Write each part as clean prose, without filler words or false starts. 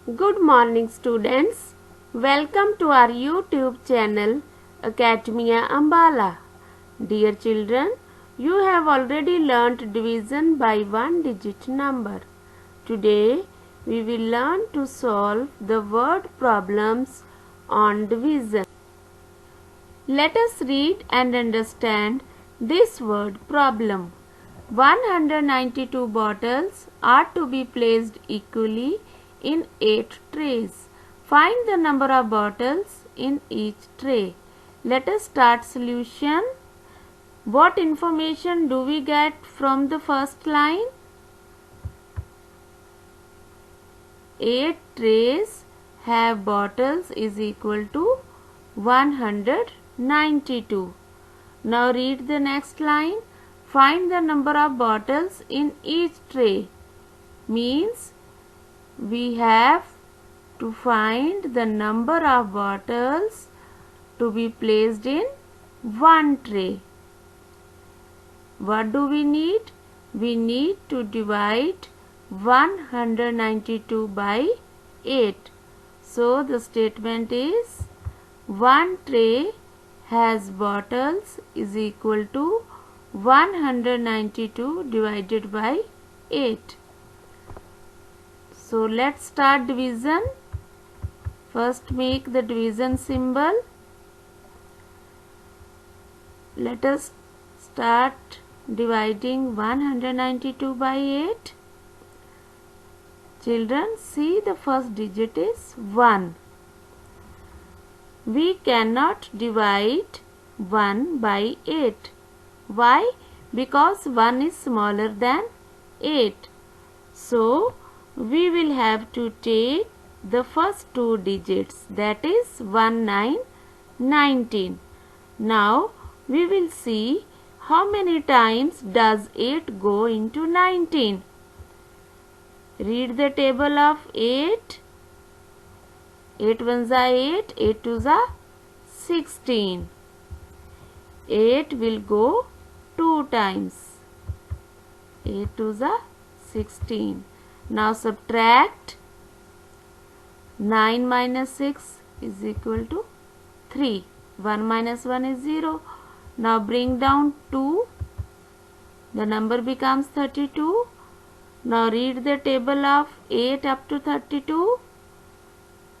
Good morning, students. Welcome to our YouTube channel Academia Ambala. Dear children, you have already learnt division by one digit number. Today we will learn to solve the word problems on division. Let us read and understand this word problem. 192 bottles are to be placed equally in 8 trays. Find the number of bottles in each tray. Let us start solution. What information do we get from the first line? 8 trays have bottles is equal to 192. Now read the next line. Find the number of bottles in each tray. Means we have to find the number of bottles to be placed in one tray. What do we need? We need to divide 192 by 8. So the statement is one tray has bottles is equal to 192 divided by 8. So let's start division. First make the division symbol. Let us start dividing 192 by 8. Children, see the first digit is 1. We cannot divide 1 by 8. Why? Because 1 is smaller than 8. So, we will have to take the first two digits, that is 1, 9, 19. Now, we will see how many times does 8 go into 19. Read the table of 8. 8 ones are 8, 8 twos are 16. 8 will go 2 times. 8 twos are 16. Now subtract. 9 minus 6 is equal to 3. 1 minus 1 is 0. Now bring down 2. The number becomes 32. Now read the table of 8 up to 32.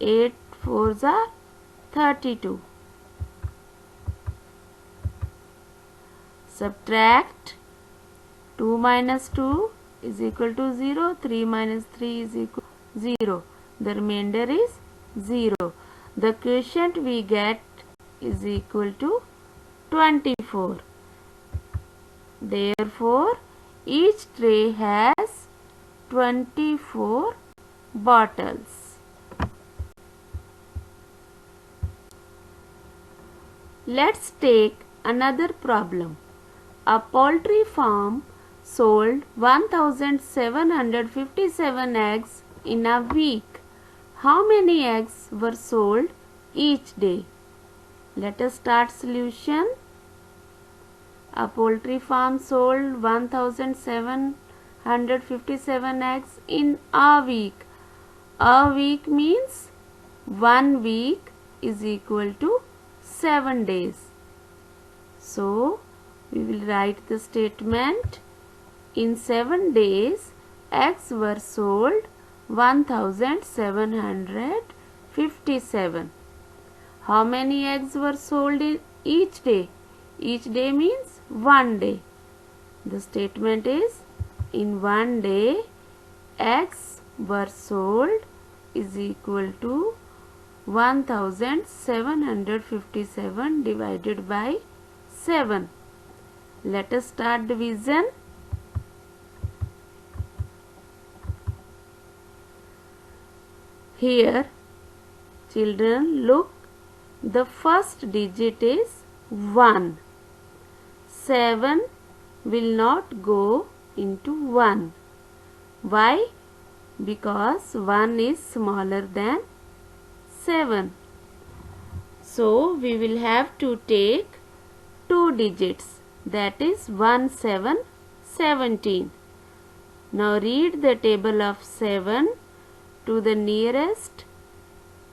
8 fours are 32. Subtract. 2 minus 2 is equal to 0. 3 minus 3 is equal to 0. The remainder is 0. The quotient we get is equal to 24. Therefore, each tray has 24 bottles. Let's take another problem. A poultry farm sold 1757 eggs in a week. How many eggs were sold each day? Let us start solution. A poultry farm sold 1757 eggs in a week. A week means 1 week is equal to 7 days. So, we will write the statement. In 7 days, eggs were sold 1757. How many eggs were sold in each day? Each day means 1 day. The statement is in 1 day, eggs were sold is equal to 1757 divided by 7. Let us start division. Here, children, look, the first digit is 1. 7 will not go into 1. Why? Because 1 is smaller than 7. So, we will have to take 2 digits, that is 1, 7, 17. Now read the table of 7. to the nearest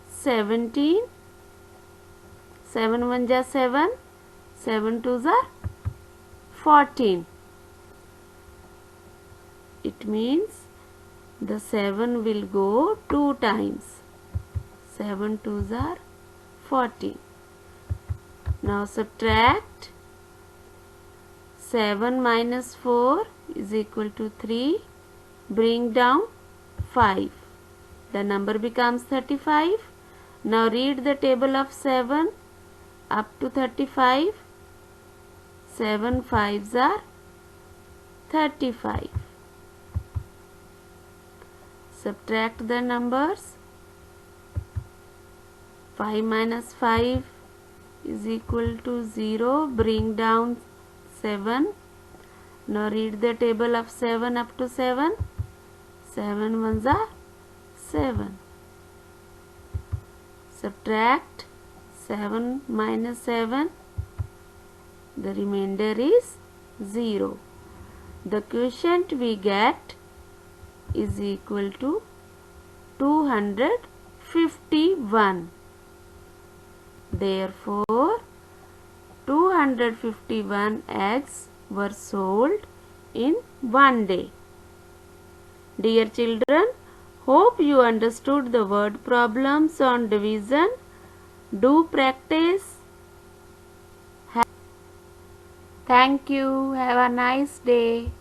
17. 7 1 ja 7, 7 2 ja 14. It means the 7 will go 2 times. 7 2s are 14. Now subtract. 7 minus 4 is equal to 3. Bring down 5. The number becomes 35. Now read the table of 7 up to 35. 7 5s are 35. Subtract the numbers. 5 minus 5 is equal to 0. Bring down 7. Now read the table of 7 up to 7. 7 1s are 7. Subtract 7 minus 7. The remainder is 0. The quotient we get is equal to 251. Therefore, 251 eggs were sold in one day. Dear children, hope you understood the word problems on division. Do practice. Thank you. Have a nice day.